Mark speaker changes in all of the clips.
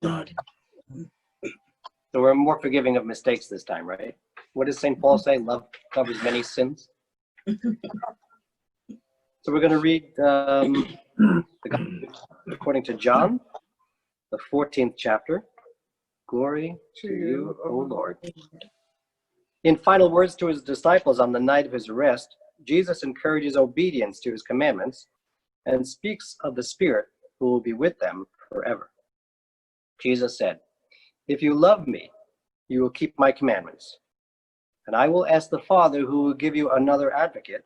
Speaker 1: God.
Speaker 2: So we're more forgiving of mistakes this time, right? What does St. Paul say? Love covers many sins. So we're going to read the Gospel according to John, the 14th chapter. Glory to you, O Lord. In final words to his disciples on the night of his arrest, Jesus encourages obedience to his commandments and speaks of the Spirit who will be with them forever. Jesus said, "If you love me, you will keep my commandments, and I will ask the Father who will give you another advocate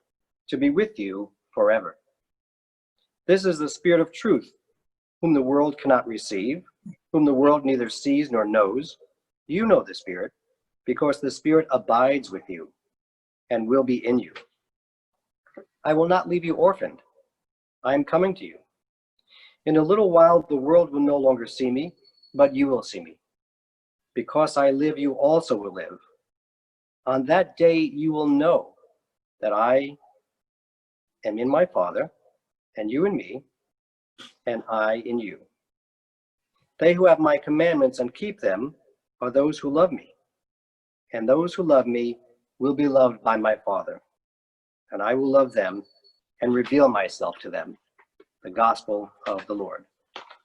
Speaker 2: to be with you forever. This is the Spirit of truth, whom the world cannot receive, whom the world neither sees nor knows. You know the Spirit, because the Spirit abides with you and will be in you. I will not leave you orphaned. I am coming to you. In a little while the world will no longer see me, but you will see me. Because I live, you also will live. On that day you will know that I am in my Father, and you in me, and I in you. They who have my commandments and keep them are those who love me, and those who love me will be loved by my Father, and I will love them and reveal myself to them." The Gospel of the Lord.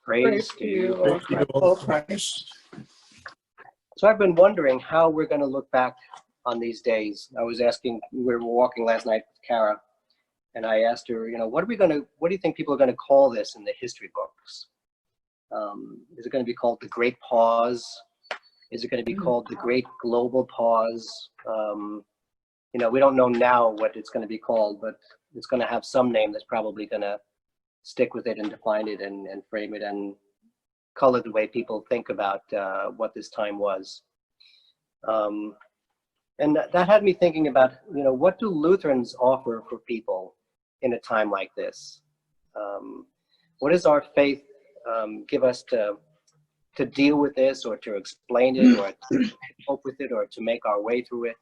Speaker 2: Praise to you, O Christ.
Speaker 1: O Christ.
Speaker 2: So I've been wondering how we're going to look back on these days. I was asking, we were walking last night with Kara, and I asked her, what do you think people are going to call this in the history books? Is it going to be called the Great Pause? Is it going to be called the Great Global Pause? We don't know now what it's going to be called, but it's going to have some name that's probably going to stick with it and define it and frame it and color the way people think about what this time was. And that had me thinking about, what do Lutherans offer for people in a time like this? What does our faith give us to deal with this, or to explain it, or to cope with it, or to make our way through it?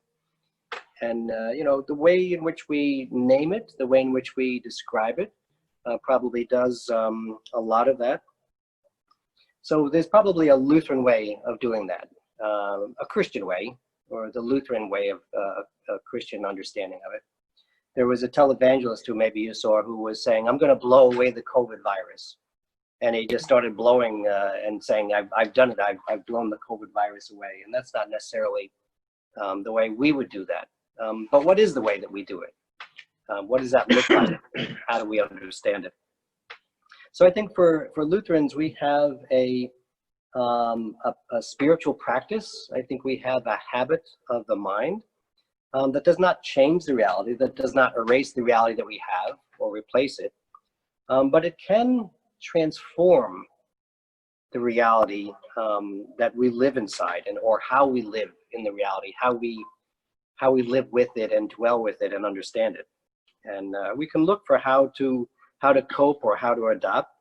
Speaker 2: And, the way in which we name it, the way in which we describe it, probably does a lot of that. So there's probably a Lutheran way of doing that, a Christian way, or the Lutheran way of a Christian understanding of it. There was a televangelist who maybe you saw who was saying, "I'm going to blow away the COVID virus." And he just started blowing and saying, I've done it. I've blown the COVID virus away. And that's not necessarily the way we would do that. But what is the way that we do it? What does that look like? How do we understand it? So I think for Lutherans, we have a spiritual practice. I think we have a habit of the mind that does not change the reality, that does not erase the reality that we have or replace it, but it can transform the reality that we live inside, or how we live in the reality, how we live with it and dwell with it and understand it. And we can look for how to cope, or how to adapt,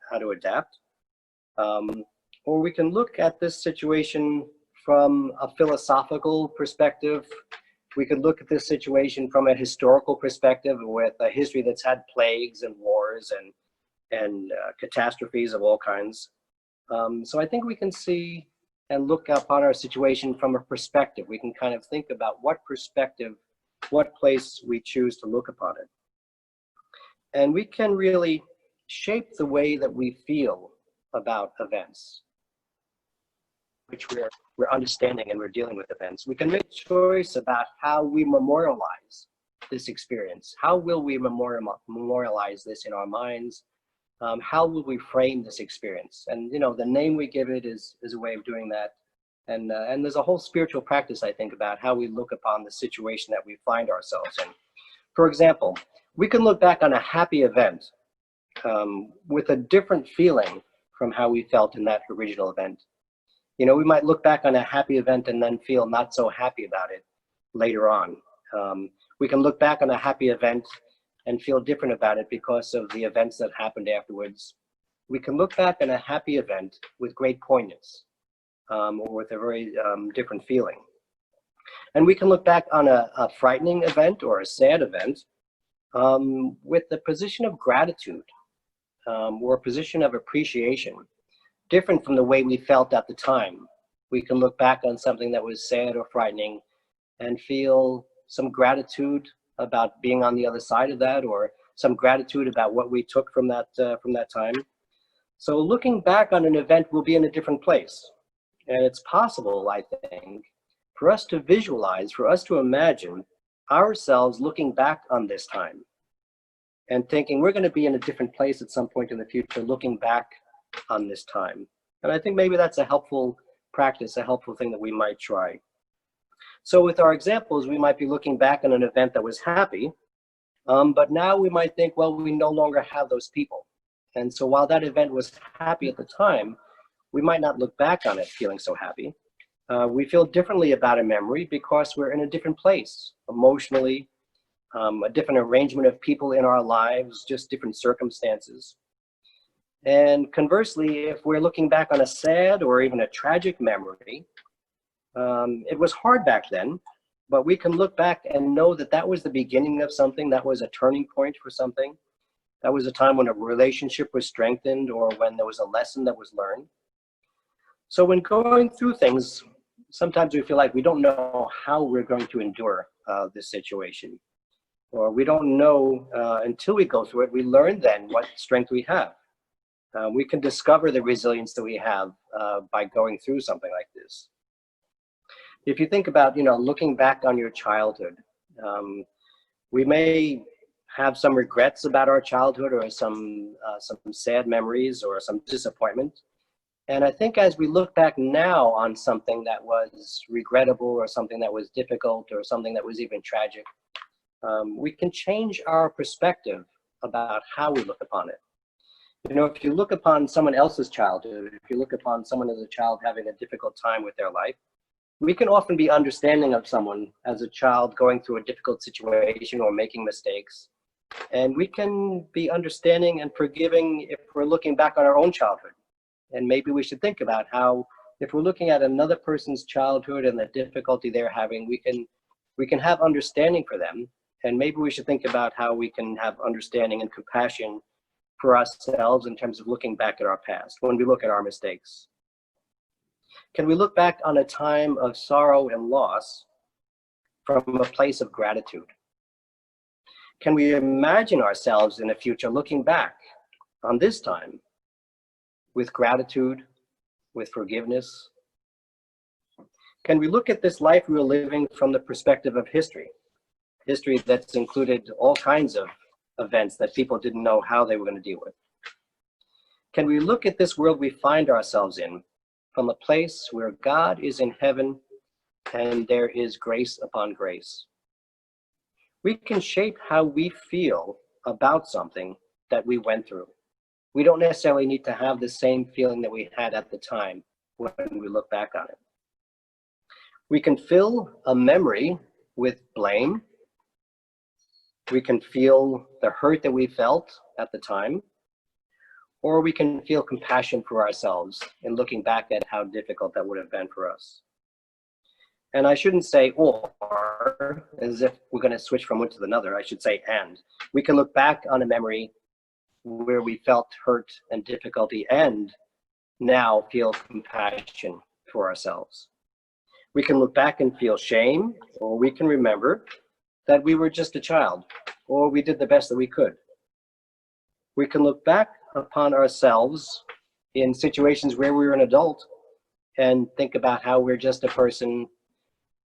Speaker 2: or we can look at this situation from a philosophical perspective. We could look at this situation from a historical perspective, with a history that's had plagues and wars and catastrophes of all kinds. So I think we can see and look upon our situation from a perspective. We can kind of think about what perspective, what place we choose to look upon it. And we can really shape the way that we feel about events, which we're understanding, and we're dealing with events. We can make a choice about how we memorialize this experience. How will we memorialize this in our minds? How will we frame this experience? And the name we give it is a way of doing that. And there's a whole spiritual practice, I think, about how we look upon the situation that we find ourselves in. For example, we can look back on a happy event with a different feeling from how we felt in that original event. We might look back on a happy event and then feel not so happy about it later on. We can look back on a happy event and feel different about it because of the events that happened afterwards. We can look back on a happy event with great poignance, or with a very different feeling. And we can look back on a frightening event or a sad event with the position of gratitude, or a position of appreciation. different from the way we felt at the time. We can look back on something that was sad or frightening and feel some gratitude about being on the other side of that, or some gratitude about what we took from that time. So looking back on an event will be in a different place. And it's possible, I think, for us to visualize, for us to imagine ourselves looking back on this time and thinking we're going to be in a different place at some point in the future, looking back on this time. And I think maybe that's a helpful practice, a helpful thing that we might try. So with our examples, we might be looking back on an event that was happy, but now we might think, well, we no longer have those people. And so while that event was happy at the time, we might not look back on it feeling so happy. We feel differently about a memory because we're in a different place emotionally, a different arrangement of people in our lives, just different circumstances. And conversely, if we're looking back on a sad or even a tragic memory, it was hard back then, but we can look back and know that that was the beginning of something, that was a turning point for something. That was a time when a relationship was strengthened or when there was a lesson that was learned. So when going through things, sometimes we feel like we don't know how we're going to endure this situation, or we don't know until we go through it. We learn then what strength we have. We can discover the resilience that we have by going through something like this. If you think about, looking back on your childhood, we may have some regrets about our childhood or some sad memories or some disappointment. And I think as we look back now on something that was regrettable or something that was difficult or something that was even tragic, we can change our perspective about how we look upon it. If you look upon someone else's childhood, if you look upon someone as a child having a difficult time with their life, we can often be understanding of someone as a child going through a difficult situation or making mistakes. And we can be understanding and forgiving if we're looking back on our own childhood. And maybe we should think about how, if we're looking at another person's childhood and the difficulty they're having, we can have understanding for them. And maybe we should think about how we can have understanding and compassion for ourselves in terms of looking back at our past, when we look at our mistakes. Can we look back on a time of sorrow and loss from a place of gratitude? Can we imagine ourselves in the future looking back on this time with gratitude, with forgiveness? Can we look at this life we were living from the perspective of history? History that's included all kinds of events that people didn't know how they were going to deal with. Can we look at this world we find ourselves in from a place where God is in heaven and there is grace upon grace? We can shape how we feel about something that we went through. We don't necessarily need to have the same feeling that we had at the time when we look back on it. We can fill a memory with blame. We can feel the hurt that we felt at the time, or we can feel compassion for ourselves in looking back at how difficult that would have been for us. And I shouldn't say or, as if we're going to switch from one to another. I should say and. We can look back on a memory where we felt hurt and difficulty and now feel compassion for ourselves. We can look back and feel shame, or we can remember that we were just a child, or we did the best that we could. We can look back upon ourselves in situations where we were an adult and think about how we're just a person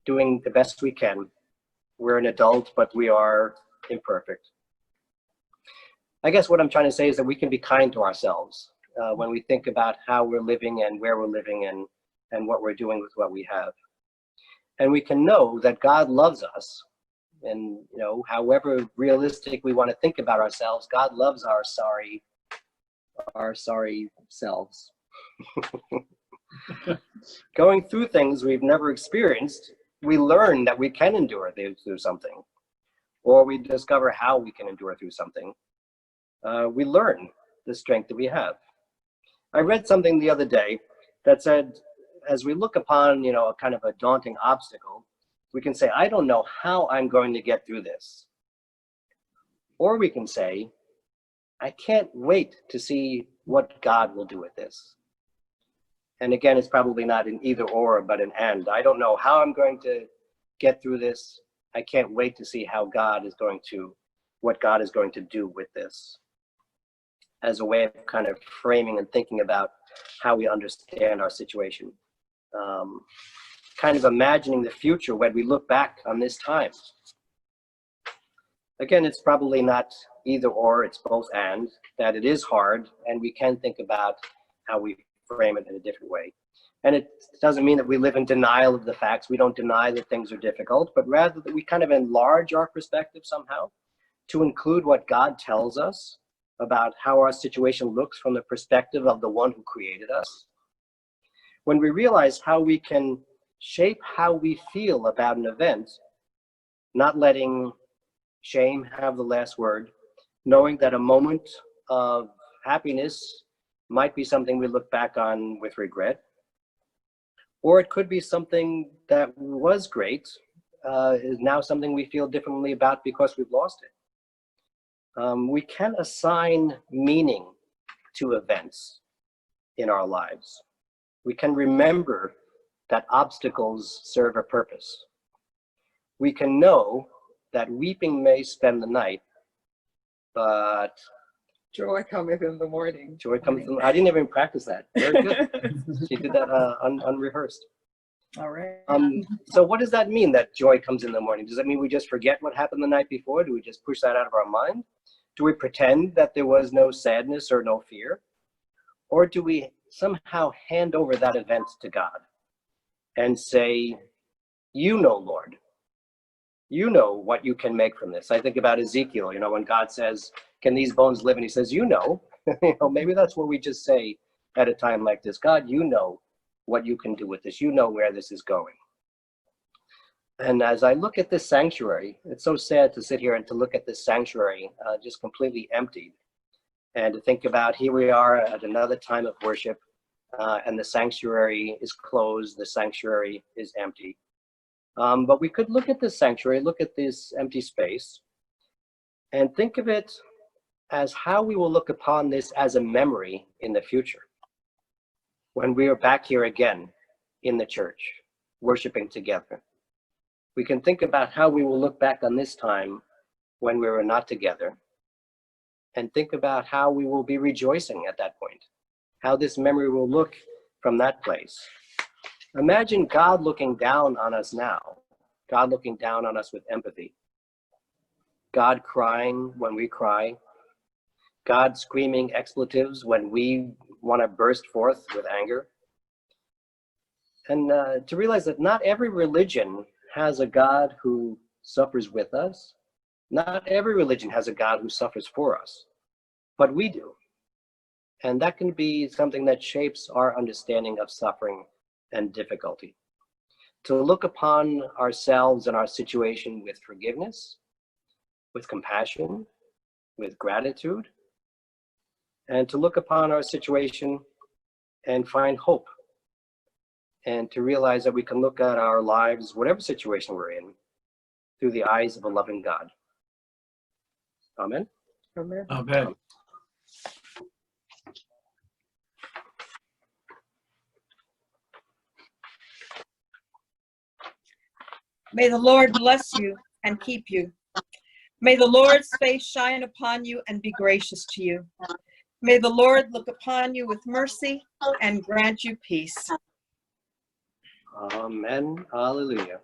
Speaker 2: doing the best we can. We're an adult, but we are imperfect. I guess what I'm trying to say is that we can be kind to ourselves when we think about how we're living and where we're living and what we're doing with what we have. And we can know that God loves us. And, however realistic we want to think about ourselves, God loves our sorry selves. Going through things we've never experienced, we learn that we can endure through something, or we discover how we can endure through something. We learn the strength that we have. I read something the other day that said, as we look upon, a kind of a daunting obstacle, we can say, I don't know how I'm going to get through this. Or we can say, I can't wait to see what God will do with this. And again, it's probably not an either or, but an and. I don't know how I'm going to get through this. I can't wait to see what God is going to do with this, as a way of kind of framing and thinking about how we understand our situation. Kind of imagining the future when we look back on this time. Again, it's probably not either or, it's both and, that it is hard, and we can think about how we frame it in a different way. And it doesn't mean that we live in denial of the facts. We don't deny that things are difficult, but rather that we kind of enlarge our perspective somehow to include what God tells us about how our situation looks from the perspective of the one who created us. When we realize how we can shape how we feel about an event, not letting shame have the last word, knowing that a moment of happiness might be something we look back on with regret, or it could be something that was great, is now something we feel differently about because we've lost it. We can assign meaning to events in our lives. We can remember that obstacles serve a purpose. We can know that weeping may spend the night, but
Speaker 1: joy cometh in the morning.
Speaker 2: Joy comes in. I didn't even practice that. Very good. She did that unrehearsed.
Speaker 1: All right.
Speaker 2: So what does that mean, that joy comes in the morning? Does that mean we just forget what happened the night before? Do we just push that out of our mind? Do we pretend that there was no sadness or no fear? Or do we somehow hand over that event to God and say, you know, Lord, you know what you can make from this. I think about Ezekiel, when God says, can these bones live? And he says, maybe that's what we just say at a time like this. God, you know what you can do with this. You know where this is going. And as I look at this sanctuary, it's so sad to sit here and to look at this sanctuary just completely emptied, and to think about here we are at another time of worship, and the sanctuary is closed, the sanctuary is empty. But we could look at this sanctuary, look at this empty space, and think of it as how we will look upon this as a memory in the future, when we are back here again in the church, worshiping together. We can think about how we will look back on this time when we were not together, and think about how we will be rejoicing at that point, how this memory will look from that place. Imagine God looking down on us now, God looking down on us with empathy, God crying when we cry, God screaming expletives when we want to burst forth with anger. And to realize that not every religion has a God who suffers with us. Not every religion has a God who suffers for us, but we do. And that can be something that shapes our understanding of suffering and difficulty. To look upon ourselves and our situation with forgiveness, with compassion, with gratitude, and to look upon our situation and find hope, and to realize that we can look at our lives, whatever situation we're in, through the eyes of a loving God. Amen.
Speaker 1: Amen.
Speaker 3: Amen.
Speaker 4: May the Lord bless you and keep you. May the Lord's face shine upon you and be gracious to you. May the Lord look upon you with mercy and grant you peace.
Speaker 2: Amen. Hallelujah.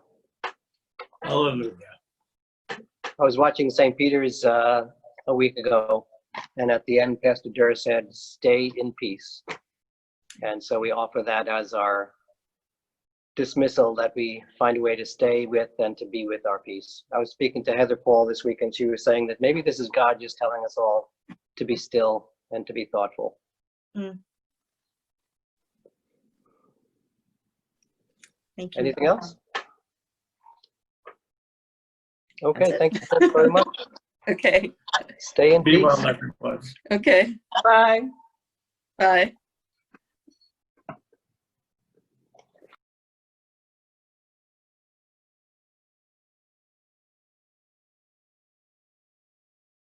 Speaker 3: Hallelujah.
Speaker 2: I was watching St. Peter's a week ago, and at the end, Pastor Durr said, stay in peace. And so we offer that as our dismissal, that we find a way to stay with and to be with our peace. I was speaking to Heather Paul this week, and she was saying that maybe this is God just telling us all to be still and to be thoughtful.
Speaker 4: Thank you.
Speaker 2: Anything else? Okay, thank you folks very much.
Speaker 4: Okay.
Speaker 2: Stay in
Speaker 3: Be
Speaker 2: peace.
Speaker 3: well, everyone.
Speaker 4: Okay.
Speaker 1: Bye.
Speaker 4: Bye.